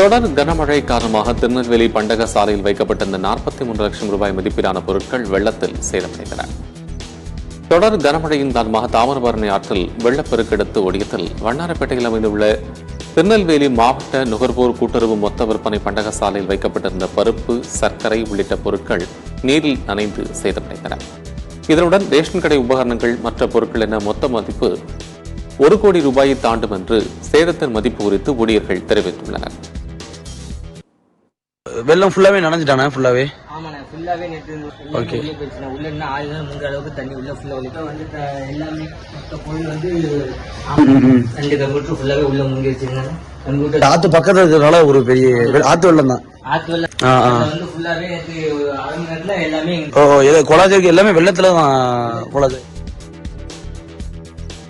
தொடர் கனமழை காரணமாக திருநெல்வேலி பண்டக சாலையில் வைக்கப்பட்டிருந்த 43 லட்சம் ரூபாய் மதிப்பிலான பொருட்கள் வெள்ளத்தில் சேதமடைந்தன. தொடர் கனமழையின் காரணமாக தாமிரபரணி ஆற்றில் வெள்ளப்பெருக்கெடுத்து ஓடியதில் வண்ணாரப்பேட்டையில் அமைந்துள்ள திருநெல்வேலி மாவட்ட நுகர்வோர் கூட்டுறவு மொத்த விற்பனை பண்டக சாலையில் வைக்கப்பட்டிருந்த பருப்பு, சர்க்கரை உள்ளிட்ட பொருட்கள் நீரில் நனைந்து சேதமடைந்தன. இதனுடன் ரேஷன் கடை உபகரணங்கள், மற்ற பொருட்கள் என மொத்த மதிப்பு 1 கோடி ரூபாயை தாண்டும் என்று சேதத்தின் மதிப்பு குறித்து ஊழியர்கள் தெரிவித்துள்ளனர். வெள்ளம் ஃபுல்லாவே நனைஞ்சிட்டானே ஃபுல்லாவே? ஆமாண்ணே, ஃபுல்லாவே நேற்று ஓகே. உள்ள என்ன 1000 3 அளவுக்கு தண்ணி உள்ள ஃபுல்லா வந்து எல்லாமே மொத்த பொருள் வந்து 2 கம்ப்யூட்டர் ஃபுல்லாவே உள்ள முங்கி வச்சிருந்தாங்க. கம்ப்யூட்டர் ஆத்து பக்கத்துல இருக்கிறனால ஒரு பெரிய ஆத்து வெள்ளம் தான். ஆத்து வெள்ளம் வந்து ஃபுல்லாவே நேற்று 1/2 மணி நேரத்துல எல்லாமே கொலாஜருக்கு எல்லாமே வெள்ளத்துல தான் கொலாஜ்.